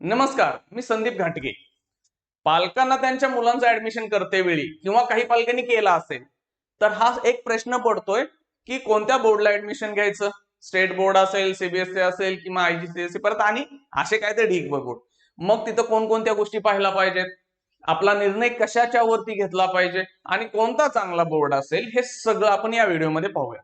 नमस्कार, मी संदीप घाटगे. पालकांना त्यांच्या मुलांचं ऍडमिशन करते वेळी किंवा काही पालकांनी केला असेल तर हा एक प्रश्न पडतोय की कोणत्या बोर्डला ऍडमिशन घ्यायचं. स्टेट बोर्ड असेल, सीबीएसई असेल किंवा आयजीसीएसई परत आणि असे काय ते ढीग बोर्ड. मग तिथं कोणकोणत्या गोष्टी पाहायला पाहिजेत, आपला निर्णय कशाच्या वरती घेतला पाहिजे आणि कोणता चांगला बोर्ड असेल हे सगळं आपण या व्हिडिओमध्ये पाहूया.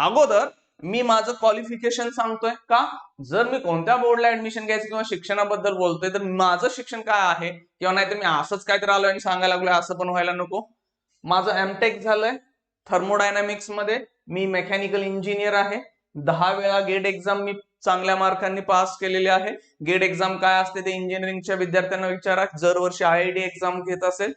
अगोदर मी माझं क्वालिफिकेशन सांगतोय का, जर मी कोणत्या बोर्डला ऍडमिशन घ्यायचं किंवा शिक्षणाबद्दल बोलतोय तर माझं शिक्षण काय आहे किंवा नाही तर मी असंच काहीतरी आलोय आणि सांगायला लागलोय असं पण व्हायला नको. माझं एमटेक झालंय थर्मोडायनामिक्स मध्ये. मी मेकॅनिकल इंजिनियर आहे. 10 वेळा गेट एक्झाम मी चांगल्या मार्कांनी पास केलेली आहे. गेट एक्झाम काय असते ते इंजिनिअरिंगच्या विद्यार्थ्यांना विचारा, जर वर्षी आयआयटी एक्झाम घेत असेल.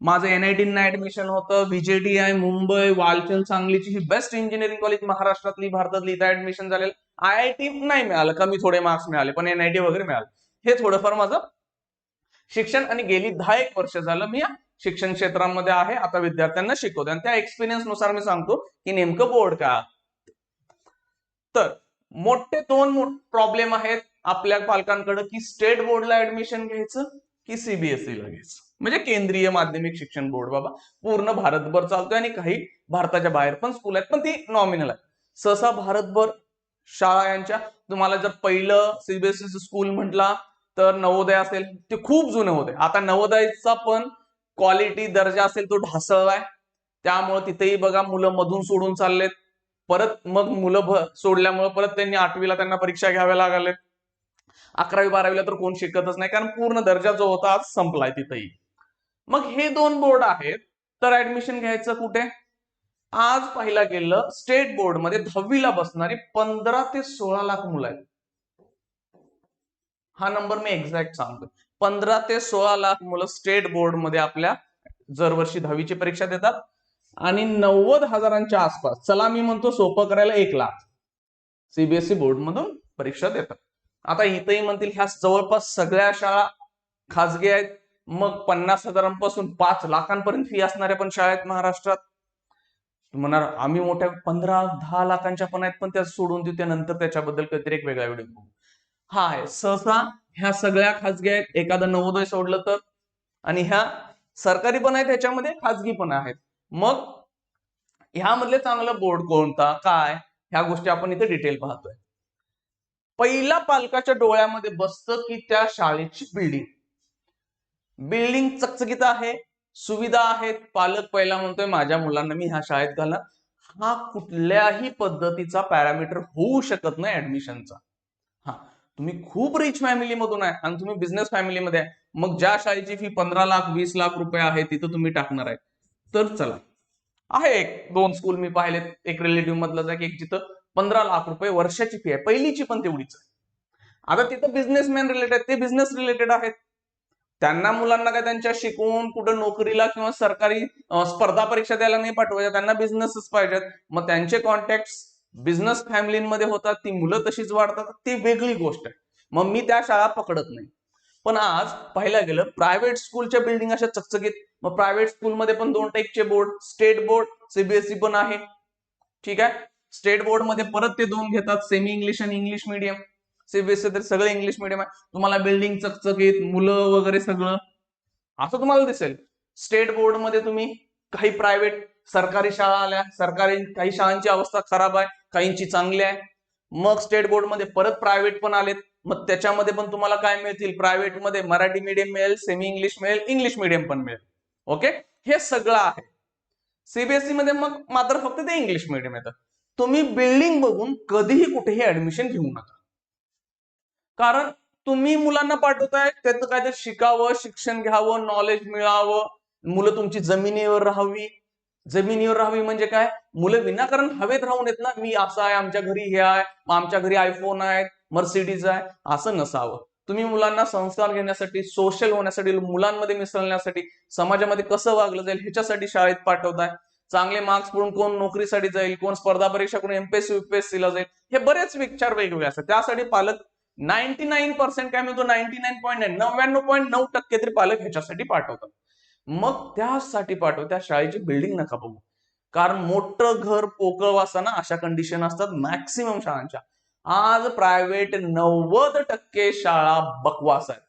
माझं एनआयटी ऍडमिशन होतं. व्हीजेटीआय मुंबई, वालचंद, सांगलीची ही बेस्ट इंजिनिअरिंग कॉलेज महाराष्ट्रातली, भारतातली, इथं ऍडमिशन झालेलं. आयआयटी नाही मिळालं, कमी थोडे मार्क्स मिळाले, पण एनआयटी वगैरे मिळालं. हे थोडंफार माझं शिक्षण आणि गेली 10-1 वर्ष झालं मी या शिक्षण क्षेत्रामध्ये आहे. आता विद्यार्थ्यांना शिकवतो आणि त्या एक्सपिरियन्स नुसार मी सांगतो की नेमकं बोर्ड काय. तर मोठे 2 प्रॉब्लेम आहेत आपल्या पालकांकडे की स्टेट बोर्डला ऍडमिशन घ्यायचं की सीबीएसई ला घ्यायचं, म्हणजे केंद्रीय माध्यमिक शिक्षण बोर्ड. बाबा पूर्ण भारतभर चालतोय आणि काही भारताच्या बाहेर पण स्कूल आहेत, पण ती नॉमिनल आहे. सहसा भारतभर शाळा यांच्या, तुम्हाला जर पहिलं सीबीएसई स्कूल म्हटला तर नवोदय असेल, ते खूप जुने होते. आता नवोदयचा पण क्वालिटी दर्जा असेल तो ढासळलाय. त्यामुळे तिथेही बघा मुलं मधून सोडून चाललेत. परत मग मुलं सोडल्यामुळे परत त्यांनी 8वीला त्यांना परीक्षा घ्याव्या लागल्या. 11वी-12वीला तर कोण शिकतच नाही, कारण पूर्ण दर्जा जो होता आज संपलाय तिथेही. मग हे 2 बोर्ड आहेत, तर ऍडमिशन घ्यायचं कुठे. आज पाहिला गेलं स्टेट बोर्ड मध्ये 10वीला बसणारी 15 ते 16 लाख मुलं आहेत. हा नंबर मी एक्झॅक्ट सांगतो. 15 ते 16 लाख मुलं स्टेट बोर्ड मध्ये आपल्या दरवर्षी 10वीची परीक्षा देतात आणि 90,000च्या आसपास, चला मी म्हणतो सोपं करायला 1 लाख सीबीएसई बोर्ड मधून परीक्षा देतात. आता इथंही म्हणतील ह्या जवळपास सगळ्या शाळा खासगी आहेत, मग 50,000पासून 5 लाखांपर्यंत फी असणाऱ्या पण शाळा आहेत महाराष्ट्रात. म्हणणार आम्ही मोठ्या 15-10 लाखांच्या पण आहेत, पण त्या सोडून देऊ, त्यानंतर त्याच्याबद्दल काहीतरी एक वेगळा व्हिडिओ बघू. हा आहे सहसा ह्या सगळ्या खासगी आहेत, एखादं नवोदय सोडलं तर. आणि ह्या सरकारी पण आहेत, ह्याच्यामध्ये खासगी पण आहेत. मग ह्यामधले चांगलं बोर्ड कोणता काय, ह्या गोष्टी आपण इथे डिटेल पाहतोय. पहिला पालकाच्या डोळ्यामध्ये बसतं की त्या शाळेची बिल्डिंग चकचकीत आहे, सुविधा आहेत. पालक पहिला म्हणतोय माझ्या मुलांना मी ह्या शाळेत घालणार. हा कुठल्याही पद्धतीचा पॅरामीटर होऊ शकत नाही ऍडमिशनचा. हा, तुम्ही खूप रिच फॅमिली मधून आहे आणि तुम्ही बिझनेस फॅमिलीमध्ये आहे, मग ज्या शाळेची फी 15 लाख 20 लाख रुपये आहे तिथं तुम्ही टाकणार आहे तर चला. आहे 1-2 स्कूल मी पाहिलेत, एक रिलेटिव्ह मधलं आहे की जिथं 15 लाख रुपये वर्षाची फी आहे, पहिलीची पण तेवढीच आहे. आता तिथं बिझनेसमॅन रिलेटेड, ते बिझनेस रिलेटेड आहेत. त्यांना मुलांना काय त्यांच्या शिकवून कुठं नोकरीला किंवा सरकारी स्पर्धा परीक्षा द्यायला नाही पाठवायच्या, त्यांना बिझनेसच पाहिजेत. मग त्यांचे कॉन्टॅक्ट बिझनेस फॅमिलीमध्ये होतात, ती मुलं तशीच वाढतात, ती वेगळी गोष्ट आहे. मग मी त्या शाळा पकडत नाही. पण आज पाहायला गेलं प्रायव्हेट स्कूलच्या बिल्डिंग अशा चकचकीत. मग प्रायव्हेट स्कूलमध्ये पण 2 टाईपचे बोर्ड, स्टेट बोर्ड, सीबीएसई पण आहे. ठीक आहे, स्टेट बोर्ड मध्ये परत ते 2 घेतात, सेमी इंग्लिश आणि इंग्लिश मिडियम. सीबीएसई तर सगळं इंग्लिश मिडियम आहे. तुम्हाला बिल्डिंग चकचकीत, मुलं वगैरे सगळं असं तुम्हाला दिसेल. स्टेट बोर्ड मध्ये तुम्ही काही प्रायव्हेट सरकारी शाळा आल्या, सरकारी काही शाळांची अवस्था खराब आहे, काहींची चांगली आहे. मग स्टेट बोर्ड मध्ये परत प्रायव्हेट पण आलेत, मग त्याच्यामध्ये पण तुम्हाला काय मिळतील, प्रायव्हेट मध्ये मराठी मीडियम मिळेल, सेमी इंग्लिश मिळेल, इंग्लिश मीडियम पण मिळेल. ओके, हे सगळं आहे. सीबीएसई मध्ये मग मात्र फक्त ते इंग्लिश मीडियम येतं. तुम्ही बिल्डिंग बघून कधीही कुठेही ऍडमिशन घेऊ नका, कारण तुम्ही मुलांना पाठवताय त्याचं काहीतरी शिकावं, शिक्षण घ्यावं, नॉलेज मिळावं, मुलं तुमची जमिनीवर राहावी. जमिनीवर राहावी म्हणजे काय, मुलं विनाकारण हवेत राहून येत ना, मी असं आहे, आमच्या घरी हे आहे, आमच्या घरी आयफोन आहे, मर्सिडीज आहे, असं नसावं. तुम्ही मुलांना संस्कार घेण्यासाठी, सोशल होण्यासाठी, मुलांमध्ये मिसळण्यासाठी, समाजामध्ये कसं वागलं जाईल ह्याच्यासाठी शाळेत पाठवताय. चांगले मार्क्स पडून कोण नोकरीसाठी जाईल, कोण स्पर्धा परीक्षा करून एमपीएससी युपीएससी ला जाईल, हे बरेच विचार वेगवेगळे असतात. त्यासाठी पालक 99% काय म्हणतो, 99.9 तरी पालक ह्याच्यासाठी पाठवतात. मग त्यासाठी पाठव, त्या शाळेची बिल्डिंग नका बघू, कारण मोठं घर पोकळ वाचताना अशा कंडिशन असतात मॅक्सिमम शाळांच्या. आज प्रायव्हेट 90% शाळा बकवास आहेत.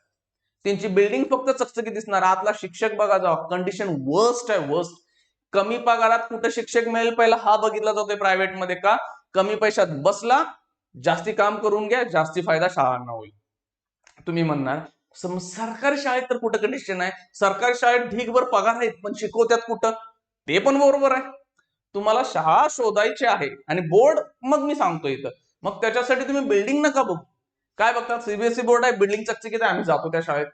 त्यांची बिल्डिंग फक्त चकचकी दिसणार, आतला शिक्षक बघा जावा, कंडिशन वर्स्ट आहे, वर्स्ट. कमी पगारात कुठं शिक्षक मिळेल पहिला हा बघितला जातोय प्रायव्हेट मध्ये. का? कमी पैशात बसला, जास्ती काम करून घ्या, जास्ती फायदा शाळांना होईल. तुम्ही म्हणणार सरकारी शाळेत तर कुठं कंडिशन आहे, सरकारी शाळेत ढीगभर पगार आहेत पण शिकवत्यात कुठं? ते पण बरोबर आहे. तुम्हाला शाळा शोधायची आहे आणि बोर्ड मग मी सांगतो इथं, मग त्याच्यासाठी तुम्ही बिल्डिंग नका बघू. काय बघतात? सीबीएसई बोर्ड आहे, बिल्डिंग चकचकीत आहे, आम्ही जातो त्या शाळेत.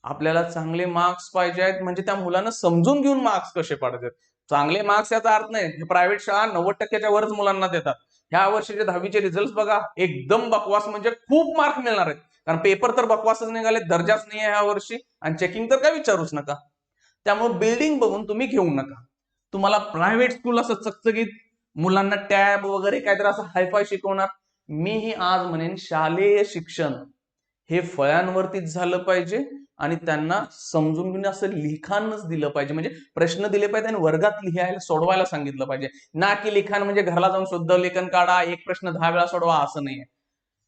आपल्याला चांगले मार्क्स पाहिजे आहेत, म्हणजे त्या मुलांना समजून घेऊन मार्क्स कसे पाडतात. चांगले मार्क्स याचा अर्थ नाही प्रायव्हेट शाळा 90%च्या वरच मुलांना देतात. ह्या वर्षीचे 10वीचे रिझल्ट बघा, एकदम बकवास, म्हणजे खूप मार्क मिळणार आहेत. कारण पेपर तर बकवासच निघाले, दर्जाच नाही आहे ह्या वर्षी, आणि चेकिंग तर काय विचारूच नका. त्यामुळे बिल्डिंग बघून तुम्ही घेऊ नका. तुम्हाला प्रायव्हेट स्कूल असं चकचकीत मुलांना टॅब वगैरे काहीतरी असं हायफाय शिकवणार. मीही आज म्हणेन शालेय शिक्षण हे फळ्यांवरतीच झालं पाहिजे आणि त्यांना समजून घेऊन असं लिखाणच दिलं पाहिजे, म्हणजे प्रश्न दिले पाहिजे आणि वर्गात लिहायला सोडवायला सांगितलं पाहिजे. ना की लिखाण म्हणजे घराला जाऊन शुद्ध लेखन काढा, एक प्रश्न 10 वेळा सोडवा, असं नाहीये.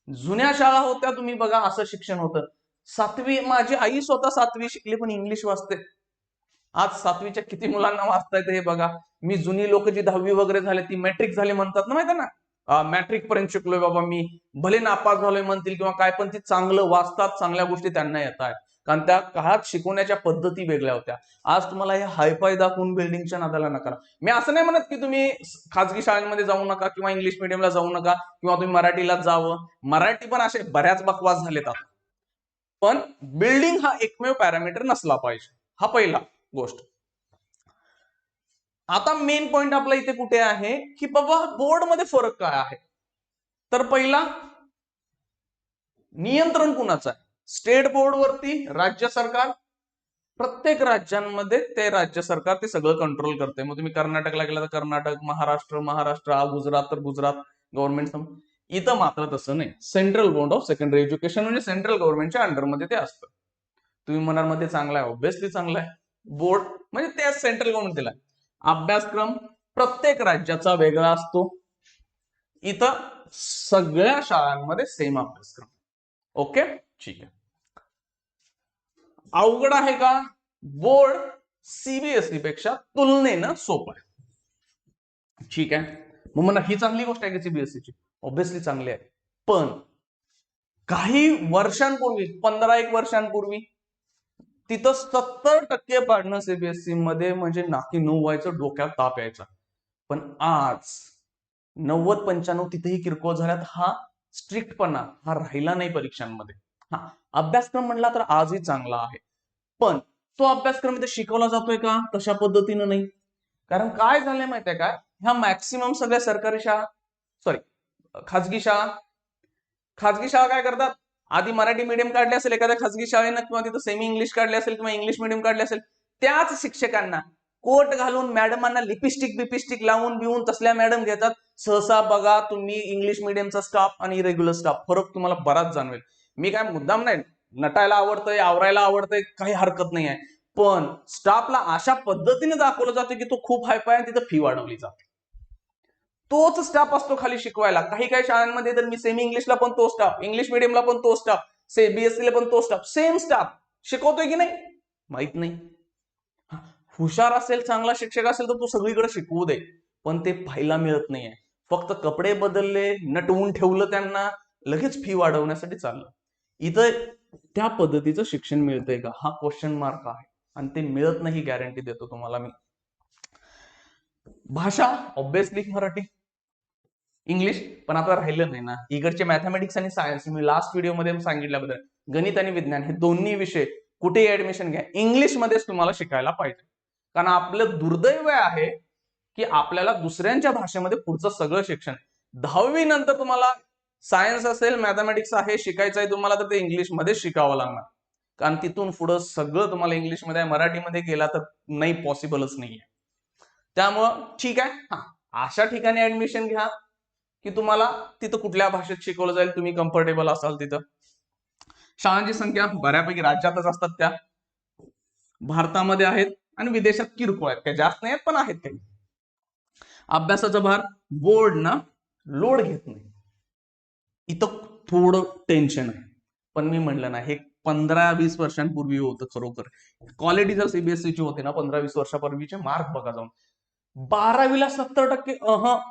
जुन्या शाळा होत्या तुम्ही बघा, असं शिक्षण होतं. 7वी, माझी आई स्वतः 7वी शिकली पण इंग्लिश वाचते. आज 7वीच्या किती मुलांना वाचता येतं हे बघा. मी जुनी लोक जी 10वी वगैरे झाले ती मॅट्रिक झाले म्हणतात ना, माहिती ना, मॅट्रिक पर्यंत शिकलोय बाबा मी, भले नापास झालोय म्हणतील किंवा काय, पण ती चांगलं वाचतात, चांगल्या गोष्टी त्यांना येत आहेत. कारण त्या काळात शिकवण्याच्या पद्धती वेगळ्या होत्या. आज तुम्हाला हे हायफाय दाखवून बिल्डिंगच्या नादाला नका. मी असं नाही म्हणत की तुम्ही खाजगी शाळांमध्ये जाऊ नका किंवा इंग्लिश मिडियमला जाऊ नका किंवा तुम्ही मराठीलाच जावं. मराठी पण असे बऱ्याच बकवास झालेत आता. पण बिल्डिंग हा एकमेव पॅरामीटर नसला पाहिजे, हा पहिला गोष्ट. आता मेन पॉइंट आपला इथे कुठे आहे की बाबा बोर्ड मध्ये फरक काय आहे. तर पहिला, नियंत्रण कुणाचं आहे? स्टेट बोर्ड वरती राज्य सरकार. प्रत्येक राज्यांमध्ये ते राज्य सरकार ते सगळं कंट्रोल करते. मग तुम्ही कर्नाटकला गेला तर कर्नाटक, महाराष्ट्र, गुजरात तर गुजरात गव्हर्नमेंट. इथं मात्र तसं नाही. Central board of secondary education म्हणजे सेंट्रल गव्हर्नमेंटच्या अंडरमध्ये ते असतं. तुम्ही म्हणाल मध्ये चांगला आहे, ऑब्व्हियसली चांगला आहे. बोर्ड म्हणजे ते सेंट्रल गव्हर्नमेंट दिला. अभ्यासक्रम प्रत्येक राज्याचा वेगळा असतो. इथं सगळ्या शाळांमध्ये सेम अभ्यासक्रम. ओके, ठीक आहे. अवघड आहे का? बोर्ड सीबीएसई पेक्षा तुलनेनं सोपं आहे. ठीक आहे. मग मला ही चांगली गोष्ट आहे की सीबीएसईची, ऑब्व्हियसली चांगली आहे. पण काही वर्षांपूर्वी, 15 वर्षांपूर्वी तिथं 70% पाडणं सीबीएसई मध्ये म्हणजे नाकी नऊ व्हायचं, डोक्यात ताप यायचा. पण आज 90-95 तिथेही किरकोळ झाल्यात. हा स्ट्रिक्टपणा हा राहिला नाही परीक्षांमध्ये. हा अभ्यासक्रम म्हणला तर आजही चांगला आहे, पण तो अभ्यासक्रम इथे शिकवला जातोय का तशा पद्धतीनं नाही. कारण काय झालंय माहितीये काय, ह्या मॅक्सिमम सगळ्या सरकारी शाळा, सॉरी खाजगी शाळा काय करतात, आधी मराठी मीडियम काढले असेल एखाद्या खाजगी शाळेनं किंवा तिथं सेमी इंग्लिश काढले असेल किंवा इंग्लिश मीडियम काढले असेल, त्याच शिक्षकांना कोट घालून मॅडमांना लिपस्टिक लावून बिवून तसल्या मॅडम घेतात. सहसा बघा तुम्ही इंग्लिश मीडियमचा स्टाफ आणि रेग्युलर स्टाफ फरक तुम्हाला बराच जाणवेल. मी काय मुद्दाम नाही, नटायला आवडतंय, आवरायला आवडतंय, काही हरकत नाही आहे, पण स्टाफला अशा पद्धतीने दाखवलं जातं की तो खूप हायफाय आहे, तिथं फी वाढवली जाते. तोच स्टाफ असतो खाली शिकवायला. काही काही शाळांमध्ये तर मी सेमी इंग्लिशला पण तो स्टाफ, इंग्लिश मिडियमला पण तो स्टाफ, सीबीएसईला पण तो स्टाफ, सेम स्टाफ शिकवतोय की नाही माहित नाही. हुशार असेल, चांगला शिक्षक असेल तर तो सगळीकडे शिकवू दे, पण ते पाहायला मिळत नाहीये. फक्त कपडे बदलले, नटवून ठेवलं त्यांना, लगेच फी वाढवण्यासाठी चाललं. इथं त्या पद्धतीचं शिक्षण मिळतंय का हा क्वेश्चन मार्क आहे, आणि ते मिळत नाही, गॅरंटी देतो तुम्हाला मी. भाषा ऑब्व्हियसली मराठी, इंग्लिश पण आता राहिलं नाही ना. इकडचे मॅथमॅटिक्स आणि सायन्स, मी लास्ट व्हिडिओमध्ये सांगितल्याबद्दल गणित आणि विज्ञान हे दोन्ही विषय कुठेही ऍडमिशन घ्या, इंग्लिशमध्येच तुम्हाला शिकायला पाहिजे. कारण आपलं दुर्दैव आहे की आपल्याला दुसऱ्यांच्या भाषेमध्ये पुढचं सगळं शिक्षण 10वी नंतर तुम्हाला सायन्स असेल, मॅथमॅटिक्स आहे, शिकायचं आहे तुम्हाला, तर ते इंग्लिशमध्ये शिकावं लागणार. कारण तिथून पुढं सगळं तुम्हाला इंग्लिशमध्ये आहे. मराठीमध्ये गेला तर नाही, पॉसिबलच नाहीये. त्यामुळं ठीक आहे, अशा ठिकाणी ऍडमिशन घ्या की तुम्हाला तिथं कुठल्या भाषेत शिकवलं जाईल, तुम्ही कम्फर्टेबल असाल तिथं. शाळांची संख्या बऱ्यापैकी राज्यातच असतात, त्या भारतामध्ये आहेत आणि विदेशात किरकोळ आहेत, काही जास्त नाही आहेत पण आहेत काही. अभ्यासाचा भार बोर्ड ना लोड घेत नाही. इथं थोडं टेन्शन आहे. पण मी म्हणलं ना, हे 15-20 वर्षांपूर्वी होतं खरोखर. क्वालिटी जर सीबीएसईची होती ना 15-20 वर्षापूर्वीचे मार्क बघा जाऊन, 12वीला 70%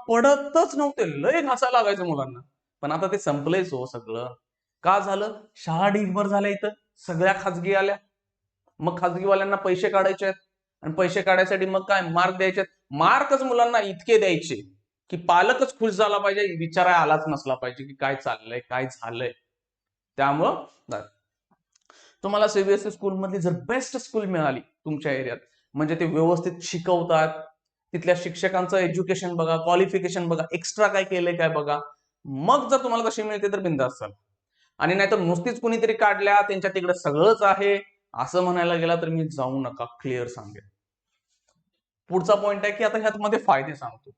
पडतच नव्हते. लय घासायला लागायचं मुलांना. पण आता ते संपलंयच हो सगळं. का झालं? शाळा ढीगभर झाल्या इथं, सगळ्या खाजगी आल्या. मग खाजगीवाल्यांना पैसे काढायचे आहेत आणि पैसे काढायसाठी मग काय मार्क द्यायचे आहेत. मार्कच मुलांना इतके द्यायचे की पालकच खुश झाला पाहिजे, विचारा आलाच नसला पाहिजे की काय चाललंय, काय झालंय. त्यामुळं तुम्हाला सीबीएसई स्कूलमधली जर बेस्ट स्कूल मिळाली तुमच्या एरियात, म्हणजे ते व्यवस्थित शिकवतात, तिथल्या शिक्षकांचं एज्युकेशन बघा, क्वालिफिकेशन बघा, एक्स्ट्रा काय केलंय काय बघा, मग जर तुम्हाला तशी मिळते तर बिंदास चाल. आणि नाहीतर नुसतीच कुणीतरी काढल्या त्यांच्या तिकडे सगळंच आहे असं म्हणायला गेला तर मी जाऊ नका, क्लिअर सांगेल. पुढचा पॉइंट आहे की आता ह्यामध्ये फायदे सांगतो.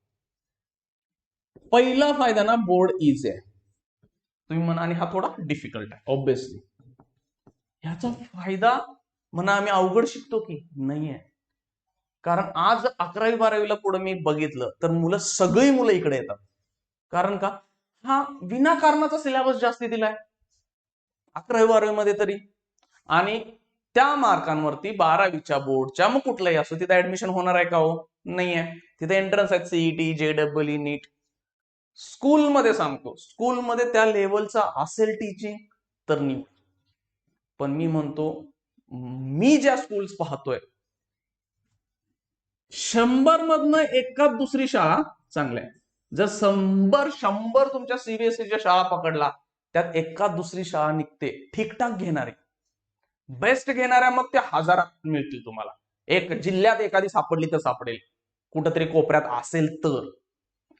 पहिला फायदा ना, बोर्ड इझी आहे. तुम्ही म्हणा आणि हा थोडा डिफिकल्ट आहे ऑब्विसली. ह्याचा फायदा म्हणा आम्ही अवघड शिकतो की नाहीये. कारण आज 11वी-12वीला पुढे मी बघितलं तर सगळी मुलं इकडे येतात. कारण का? हा विनाकारणाचा सिलेबस जास्ती दिलाय 11वी-12वी मध्ये तरी. आणि त्या मार्कांवरती 12वीच्या बोर्डच्या मग कुठलाही असो तिथे ऍडमिशन होणार आहे का हो? नाहीये. तिथे एंट्रन्स आहेत, सीईटी, JEE, नीट. स्कूलमध्ये सांगतो, स्कूलमध्ये त्या लेवलचा असेल टीचिंग तर निवड. पण मी म्हणतो, मी ज्या स्कूल्स पाहतोय 100 मधनं एकाच दुसरी शाळा चांगल्या आहे. जर 100 तुमच्या सीबीएसईच्या शाळा पकडला, त्यात एकाच दुसरी शाळा निघते ठीकठाक घेणारी, बेस्ट घेणाऱ्या मग त्या हजारात मिळतील तुम्हाला. एक जिल्ह्यात एखादी सापडली तर सापडेल, कुठंतरी कोपऱ्यात असेल तर.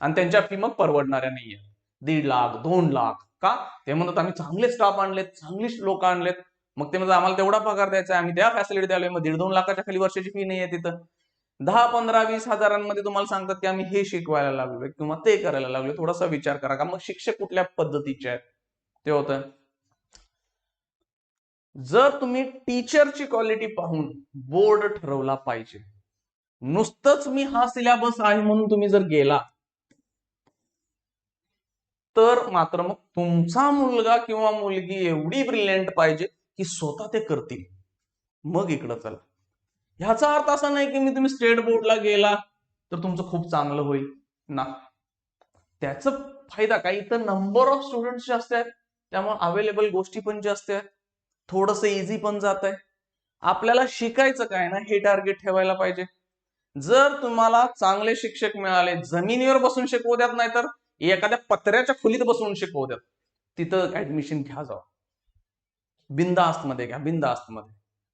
आणि त्यांच्या फी मग परवडणाऱ्या नाहीये. 1.5 लाख 2 लाख का? ते म्हणतात आम्ही चांगले स्टाफ आणलेत, चांगली लोक आणलेत. मग ते म्हणतात आम्हाला तेवढा पगार द्यायचा आहे, आम्ही त्या फॅसिलिटी द्यालोय. मग 1.5-2 लाखाच्या खाली वर्षाची फी नाहीये तिथं. 10, 15, 20 हजारांमध्ये तुम्हाला सांगतात की आम्ही हे शिकवायला लागलोय किंवा ते करायला लागलोय. थोडासा विचार करा का मग शिक्षक कुठल्या पद्धतीचे आहेत ते होतं. जर तुम्ही टीचरची क्वालिटी पाहून बोर्ड ठरवला पाहिजे. नुसतंच मी हा सिलेबस आहे म्हणून तुम्ही जर गेला तर मात्र मग तुमचा मुलगा किंवा मुलगी एवढी ब्रिलियंट पाहिजे की स्वतः ते करतील, मग इकडं चला. ह्याचा अर्थ असा नाही की तुम्ही स्टेट बोर्डला गेला तर तुमचं खूप चांगलं होईल ना. त्याचा फायदा काय, इथं नंबर ऑफ स्टुडंट्स जास्त आहेत, त्यामुळे अवेलेबल गोष्टी पण जास्त आहेत, थोडस इझी पण जात आहे. आपल्याला शिकायचं काय ना हे टार्गेट ठेवायला पाहिजे. जर तुम्हाला चांगले शिक्षक मिळाले, जमिनीवर बसून शिकवू द्यात, नाही तर एखाद्या पत्र्याच्या खोलीत बसून शिकवू द्यात, तिथं ऍडमिशन घ्या जावं. बिनधास्त मध्ये घ्या, बिनधास्त मध्ये.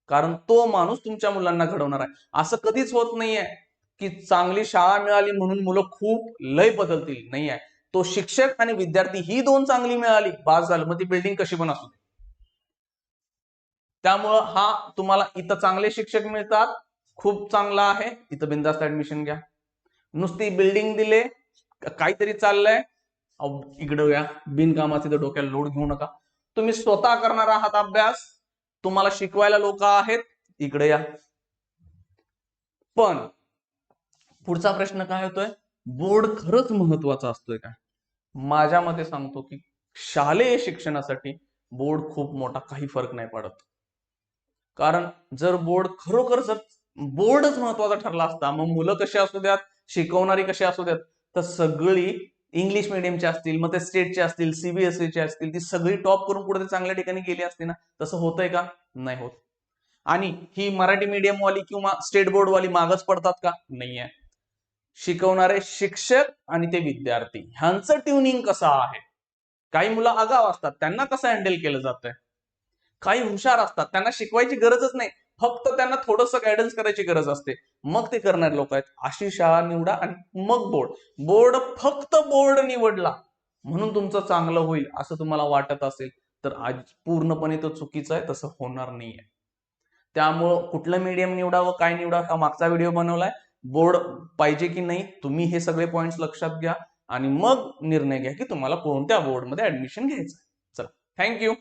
कारण तो माणूस तुमच्या मुलांना घडवणार आहे. असं कधीच होत नाहीये की चांगली शाळा मिळाली म्हणून मुलं खूप लय बदलतील, नाही आहे. तो शिक्षक आणि विद्यार्थी ही दोन चांगली मिळाली बास झालं, मग ती बिल्डिंग कशी पण असू दे. त्यामुळं हा तुम्हाला इथं चांगले शिक्षक मिळतात, खूप चांगला आहे, इथं बिनधास्त ऍडमिशन घ्या. नुसती बिल्डिंग दिले, काहीतरी चाललंय, इकडं या, बिनकामाचे तर डोक्याला लोड घेऊ नका. तुम्ही स्वतः करणार आहात अभ्यास, तुम्हाला शिकवायला लोक आहेत, इकडे या. पण पुढचा प्रश्न काय होतोय, बोर्ड खरंच महत्वाचा असतोय का? माझ्या मते सांगतो की शालेय शिक्षणासाठी बोर्ड खूप मोठा काही फरक नाही पडत. कारण जर बोर्ड खरोखर जर बोर्डच महत्वाचा ठरला असता, मग मुलं कशी असू द्यात, शिकवणारी कशी असू द्यात, तर सगळी इंग्लिश मिडियमचे असतील, मग ते स्टेटचे असतील, सीबीएसईचे असतील, ती सगळी टॉप करून पुढे चांगल्या ठिकाणी गेली असती ना. तसं होतंय का? नाही होत. आणि ही मराठी मीडियम वाली किंवा स्टेट बोर्ड वाली मागच पडतात का? नाहीये. शिकवणारे शिक्षक आणि ते विद्यार्थी ह्यांचं ट्युनिंग कसं आहे. काही मुलं आगाव असतात, त्यांना कसं हँडल केलं जातंय. काही हुशार असतात, त्यांना शिकवायची गरजच नाही, फक्त त्यांना थोडंसं गायडन्स करायची गरज असते, मग ते करणारे लोक आहेत. अशी शाळा निवडा. आणि मग बोर्ड फक्त बोर्ड निवडला म्हणून तुमचं चांगलं होईल असं तुम्हाला वाटत असेल तर आज पूर्णपणे तो चुकीचं आहे, तसं होणार नाहीये. त्यामुळं कुठलं मीडियम निवडावं, काय निवडावं, हा मागचा व्हिडिओ बनवलाय. बोर्ड पाहिजे की नाही तुम्ही हे सगळे पॉइंट्स लक्षात घ्या आणि मग निर्णय घ्या की तुम्हाला कोणत्या बोर्डमध्ये ऍडमिशन घ्यायचं. चला, थँक्यू.